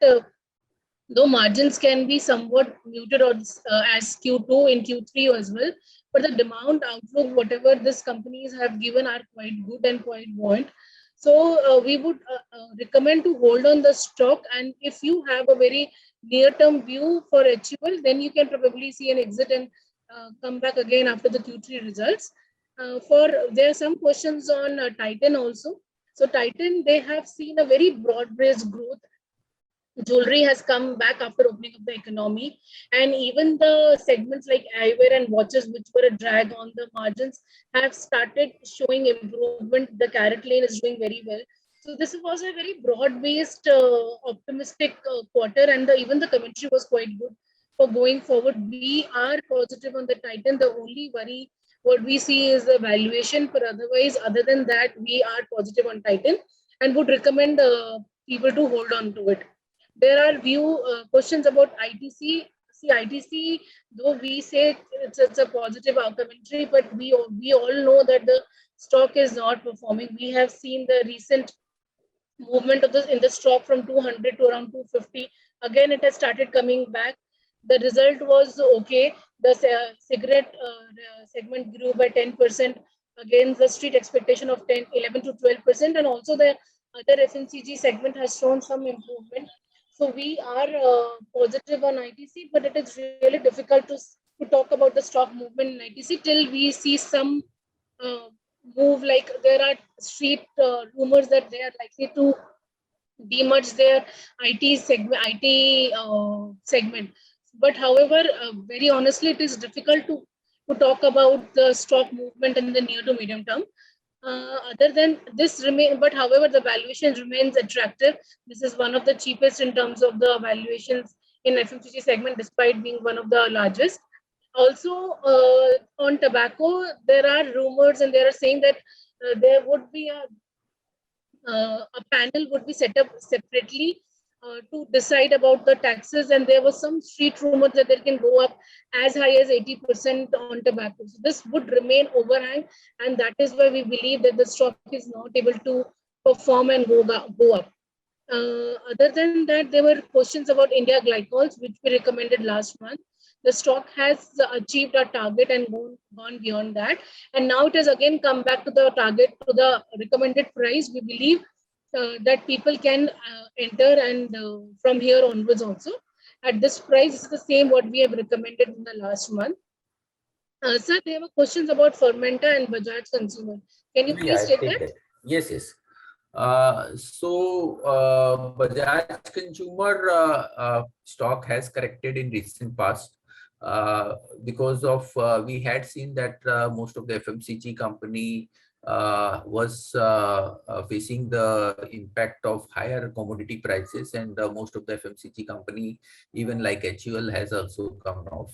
though margins can be somewhat muted or as Q2 in Q3 as well, but the demand outlook, whatever these companies have given, are quite good and quite buoyant. So we would recommend to hold on the stock, and if you have a very near-term view for HUL, then you can probably see an exit and come back again after the Q3 results. For there are some questions on Titan also. So Titan, they have seen a very broad-based growth. Jewelry has come back after opening up the economy, and even the segments like eyewear and watches, which were a drag on the margins, have started showing improvement. The Carrot Lane is doing very well. So this was a very broad-based, optimistic quarter, and even the commentary was quite good for going forward. We are positive on the Titan. The only worry what we see is the valuation, but otherwise, other than that, we are positive on Titan and would recommend people to hold on to it. There are questions about ITC. See, ITC, though we say it's a positive commentary, but we all know that the stock is not performing. We have seen the recent movement of this in the stock from 200 to around 250. Again, it has started coming back. The result was okay. The cigarette segment grew by 10% against the street expectation of 11 to 12%, and also the other FMCG segment has shown some improvement. So we are positive on ITC, but it is really difficult to talk about the stock movement in ITC till we see some uh, move. Like there are street rumors that they are likely to demerge their IT segment. But however, very honestly, it is difficult to talk about the stock movement in the near to medium term. Other than this remain, but however, the valuation remains attractive. This is one of the cheapest in terms of the valuations in FMCG segment, despite being one of the largest. Also, on tobacco, there are rumors and they are saying that there would be a panel would be set up separately to decide about the taxes, and there was some street rumors that they can go up as high as 80% on tobacco. So this would remain overhang, and that is why we believe that the stock is not able to perform and go up. Other than that, there were questions about India Glycols, which we recommended last month. The stock has achieved our target and gone beyond that. And now it has again come back to the target, to the recommended price. We believe that people can enter, and from here onwards also. At this price, it's the same what we have recommended in the last month. Sir, there were questions about Fermenta and Bajaj Consumer. Can you Yeah, please I'll take take that? that. Yes, yes. Bajaj Consumer stock has corrected in recent past because of we had seen that most of the FMCG company was facing the impact of higher commodity prices, and most of the FMCG company, even like HUL, has also come off.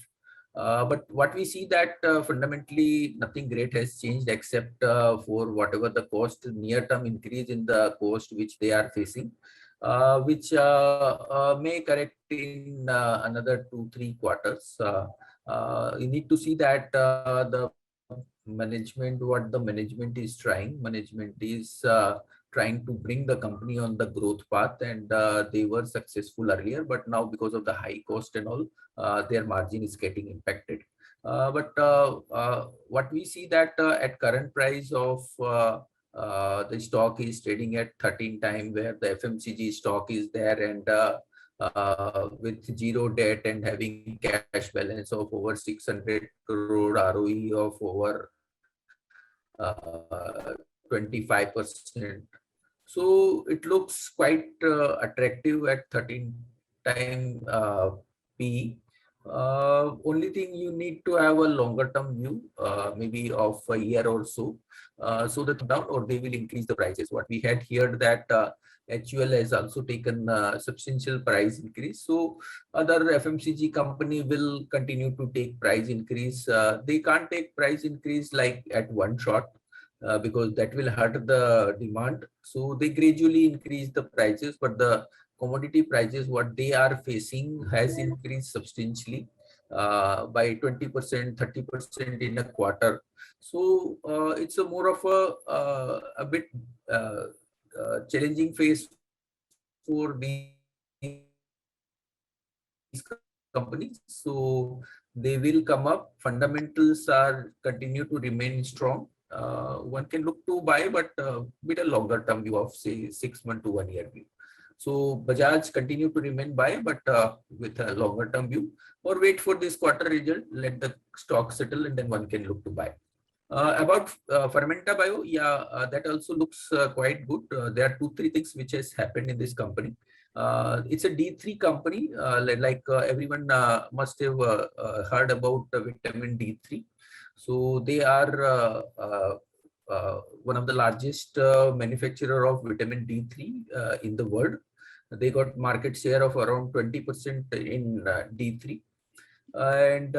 But what we see that fundamentally nothing great has changed except for whatever the cost, near-term increase in the cost which they are facing, which may correct in another 2-3 quarters. You need to see that the management, what the management is trying. Management is trying to bring the company on the growth path, and they were successful earlier, but now because of the high cost and all, their margin is getting impacted. But what we see that at current price of the stock is trading at 13 time, where the FMCG stock is there, and with zero debt and having cash balance of over 600 crore, ROE of over 25%. So it looks quite attractive at 13 time P. Only thing, you need to have a longer term view, maybe of a year or so that down, or they will increase the prices. What we had heard that HUL has also taken substantial price increase. So other FMCG company will continue to take price increase. They can't take price increase like at one shot. Because that will hurt the demand. So they gradually increase the prices, but the commodity prices, what they are facing, has increased substantially by 20%, 30% in a quarter. So it's a more of a bit uh, challenging phase for these companies. So they will come up. Fundamentals are continue to remain strong. One can look to buy, but with a longer term view of say 6 month to 1 year view. So Bajaj continue to remain buy, but with a longer term view, or wait for this quarter result, let the stock settle, and then one can look to buy. About Fermenta Bio, yeah, that also looks quite good. There are 2-3 things which has happened in this company. It's a D3 company, everyone must have heard about vitamin D3. So they are one of the largest manufacturer of vitamin D3 in the world. They got market share of around 20% in D3. And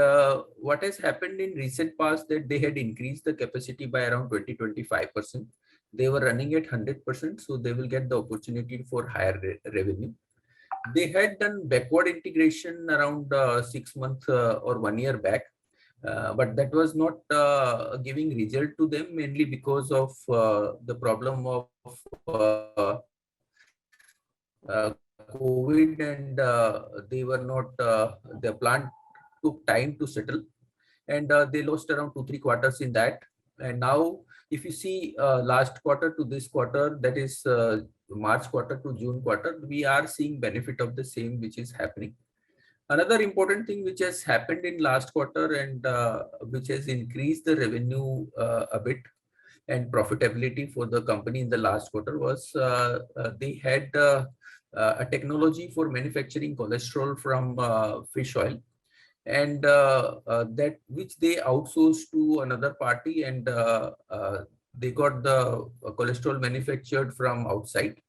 what has happened in recent past that they had increased the capacity by around 20-25%. They were running at 100%, so they will get the opportunity for higher revenue. They had done backward integration around 6 months or 1 year back, but that was not giving result to them, mainly because of the problem of COVID, and they were not, the plant took time to settle, and they lost around 2-3 quarters in that. And now if you see last quarter to this quarter, that is March quarter to June quarter, we are seeing benefit of the same which is happening. Another important thing which has happened in last quarter, and which has increased the revenue a bit and profitability for the company in the last quarter, was they had a technology for manufacturing cholesterol from fish oil, and that which they outsourced to another party, and they got the cholesterol manufactured from outside,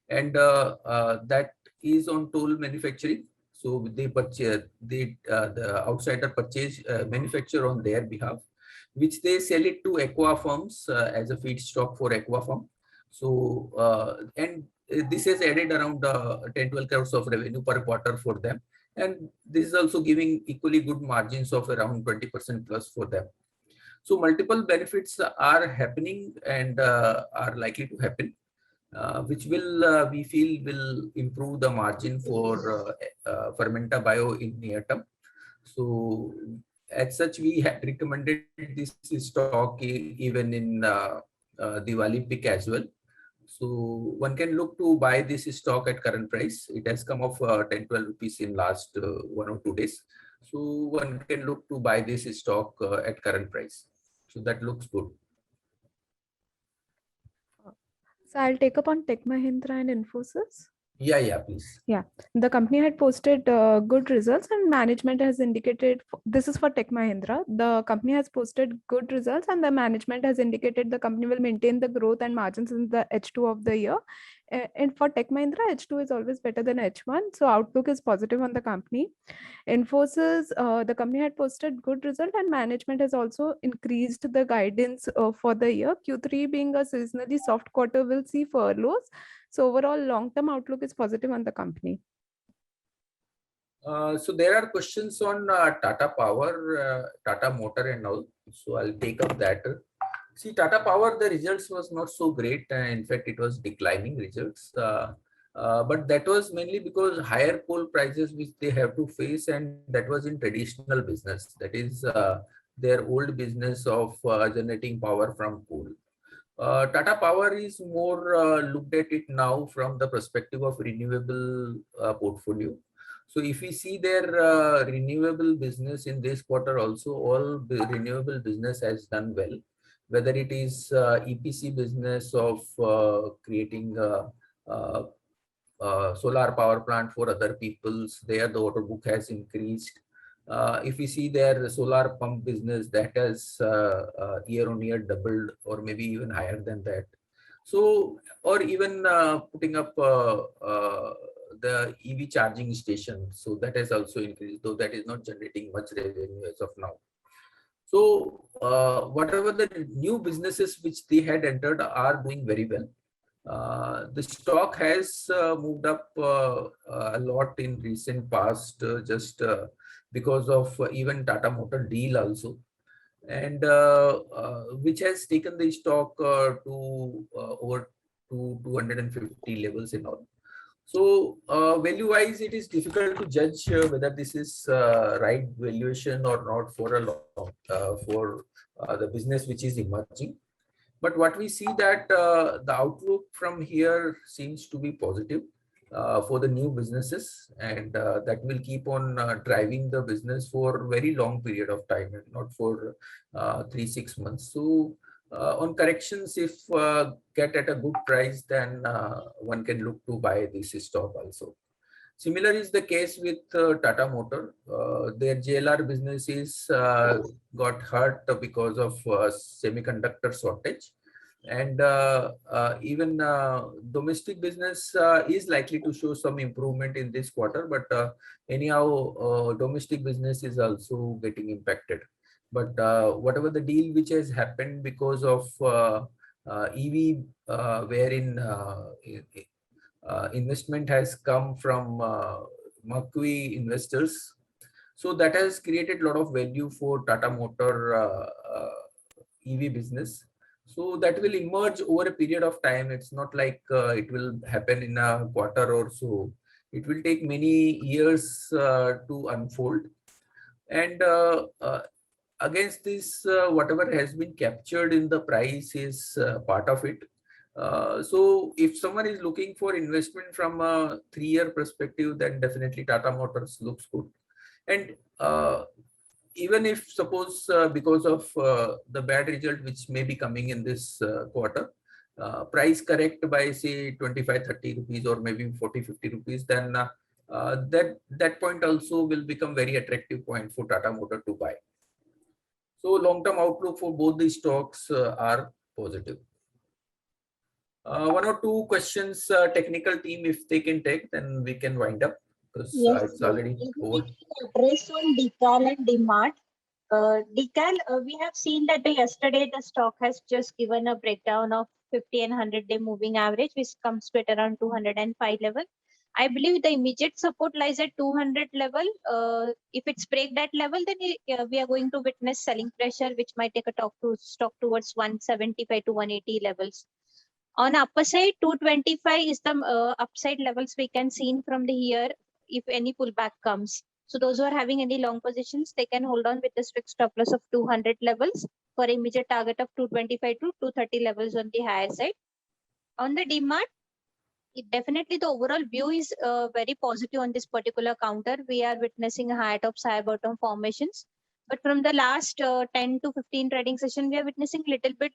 and that is on toll manufacturing. So they purchase, the outsider purchase manufacture on their behalf, which they sell it to aqua farms as a feedstock for aqua farm. So and this has added around 10-12 crores of revenue per quarter for them, and this is also giving equally good margins of around 20% plus for them. So multiple benefits are happening and are likely to happen, which will we feel will improve the margin for Fermenta Bio in near term. So as such, we had recommended this stock even in Diwali peak as well. So one can look to buy this stock at current price. It has come off 10-12 rupees in last 1 or 2 days. So one can look to buy this stock at current price. So that looks good. So I'll take up on Tech Mahindra and Infosys. Yeah, please. Yeah, the company had posted good results, and management has indicated, this is for Tech Mahindra, the company has posted good results, and the management has indicated the company will maintain the growth and margins in the H2 of the year. And for Tech Mahindra, H2 is always better than H1, so outlook is positive on the company. Infosys, the company had posted good result, and management has also increased the guidance for the year. Q3 being a seasonally soft quarter will see furloughs. So overall, long-term outlook is positive on the company. So there are questions on Tata Power, Tata Motor and all. So I'll take up that. See, Tata Power, the results was not so great. In fact, it was declining results. But that was mainly because higher coal prices which they have to face, and that was in traditional business. That is their old business of generating power from coal. Tata Power is more looked at it now from the perspective of renewable portfolio. So if we see their renewable business in this quarter also, all the renewable business has done well, whether it is EPC business of creating solar power plant for other people's, there the order book has increased. If we see their solar pump business, that has year on year doubled or maybe even higher than that. So, or even putting up the EV charging station, so that has also increased, though that is not generating much revenue as of now. So whatever the new businesses which they had entered are doing very well. The stock has moved up a lot in recent past, just because of even Tata Motor deal also, and which has taken the stock to over to 250 levels and all. So value wise, it is difficult to judge whether this is right valuation or not for a the business which is emerging. But what we see that the outlook from here seems to be positive for the new businesses, and that will keep on driving the business for very long period of time and not for 3-6 months. So on corrections, if get at a good price, then one can look to buy this stock also. Similar is the case with Tata Motor. Their JLR business is got hurt because of semiconductor shortage, and even domestic business is likely to show some improvement in this quarter. But anyhow, domestic business is also getting impacted. But whatever the deal which has happened because of EV, wherein investment has come from Mercury investors. So that has created a lot of value for Tata Motor EV business. So that will emerge over a period of time. It's not like it will happen in a quarter or so. It will take many years to unfold. And against this, whatever has been captured in the price is part of it. So if someone is looking for investment from a 3-year perspective, then definitely Tata Motors looks good. And even if suppose because of the bad result which may be coming in this quarter, price correct by say 25-30 rupees or maybe 40-50 rupees, then that point also will become very attractive point for Tata Motor to buy. So long-term outlook for both these stocks are positive. One or two questions, technical team, if they can take, then we can wind up because it's already over. Address on Decal and DMart. Decal, we have seen that yesterday the stock has just given a breakdown of 50 and 100-day moving average, which comes to at around 205 level. I believe the immediate support lies at 200 level. If it's break that level, then we are going to witness selling pressure, which might take a stock towards 175 to 180 levels. On upper side, 225 is the upside levels we can see from the here if any pullback comes. So those who are having any long positions, they can hold on with the fixed stop loss of 200 levels for immediate target of 225 to 230 levels on the higher side. On the DMart, definitely the overall view is very positive on this particular counter. We are witnessing a high top, high bottom formations. But from the last 10 to 15 trading session, we are witnessing little bit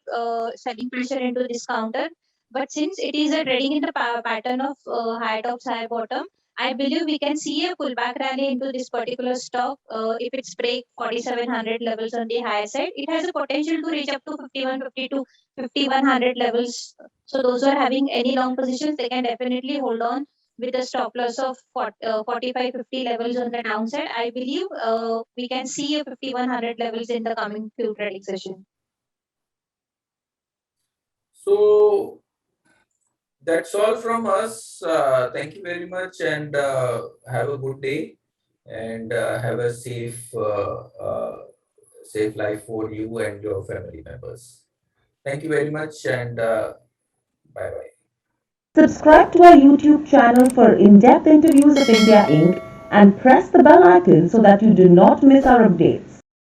selling pressure into this counter. But since it is a trading in the pattern of high tops, high bottom, I believe we can see a pullback rally into this particular stock. If it's break 4,700 levels on the higher side, it has a potential to reach up to 5150 to 5100 levels. So those who are having any long positions, they can definitely hold on with a stop loss of 4550 levels on the downside. I believe we can see a 5100 levels in the coming few trading session. So that's all from us. Thank you very much, and have a good day, and have a safe life for you and your family members. Thank you very much, and bye-bye. Subscribe to our YouTube channel for in-depth interviews of India Inc. and press the bell icon so that you do not miss our updates.